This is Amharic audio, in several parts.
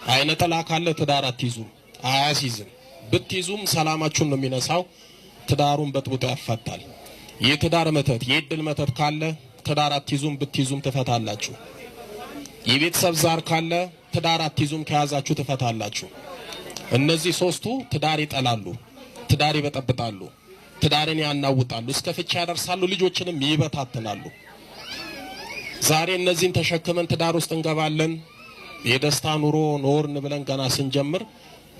አይነ ጥላ ካለ ትዳር አትይዙም፣ አያሲዝም። ብትይዙም ሰላማችሁን ነው የሚነሳው፣ ትዳሩን በጥብጦ ያፋታል። የትዳር መተት የእድል መተት ካለ ትዳር አትይዙም፣ ብትይዙም ትፈታላችሁ። የቤተሰብ ዛር ካለ ትዳር አትይዙም፣ ከያዛችሁ ትፈታላችሁ። እነዚህ ሶስቱ ትዳር ይጠላሉ፣ ትዳር ይበጠብጣሉ፣ ትዳርን ያናውጣሉ፣ እስከ ፍቻ ያደርሳሉ፣ ልጆችንም ይበታትናሉ። ዛሬ እነዚህን ተሸክመን ትዳር ውስጥ እንገባለን። የደስታ ኑሮ ኖርን ብለን ገና ስንጀምር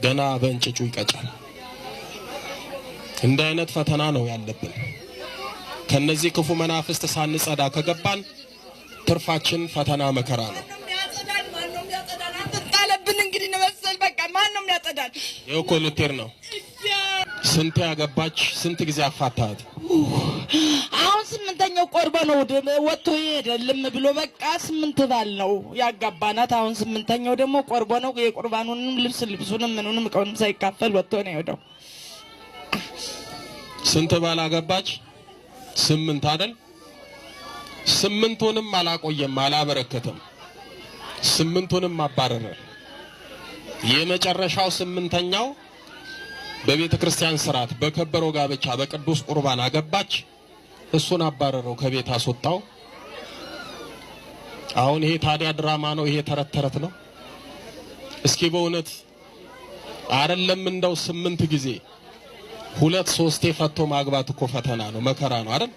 ገና በእንጭጩ ይቀጫል። እንደ አይነት ፈተና ነው ያለብን። ከነዚህ ክፉ መናፍስት ሳንጸዳ ከገባን ትርፋችን ፈተና መከራ ነው። ጣለብን እንግዲህ ነው መሰል በቃ ማን ነው የሚያጸዳል? የኮሉቴር ነው። ስንት ያገባች ስንት ጊዜ አፋታት? አሁን ስምንተኛው ቆርባ ነው ወጥቶ ይሄዳልም ብሎ በቃ 8 ባል ነው ያጋባናት። አሁን ስምንተኛው ደግሞ ቆርቦ ነው። የቁርባኑንም ልብሱንም ምኑንም እቃውንም ሳይካፈል ወጥቶ ነው የሄደው። ስንት ባል አገባች? 8 አይደል? 8ቱንም አላቆየም፣ አላበረከተም። 8ቱንም አባረረ። የመጨረሻው 8ኛው በቤተ ክርስቲያን ሥርዓት በከበረው ጋብቻ በቅዱስ ቁርባን አገባች። እሱን አባረረው፣ ከቤት አስወጣው። አሁን ይሄ ታዲያ ድራማ ነው? ይሄ ተረት ተረት ነው? እስኪ በእውነት አይደለም እንደው 8 ጊዜ 2 3 ፈቶ ማግባት እኮ ፈተና ነው፣ መከራ ነው አይደል?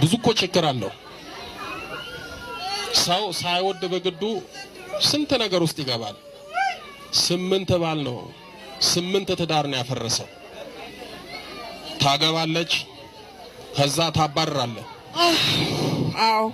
ብዙ እኮ ችግር አለው። ሰው ሳይወድ በግዱ ስንት ነገር ውስጥ ይገባል። 8 ባል ነው 8 ትዳር ነው ያፈረሰው። ታገባለች፣ ከዛ ታባረራለህ። አዎ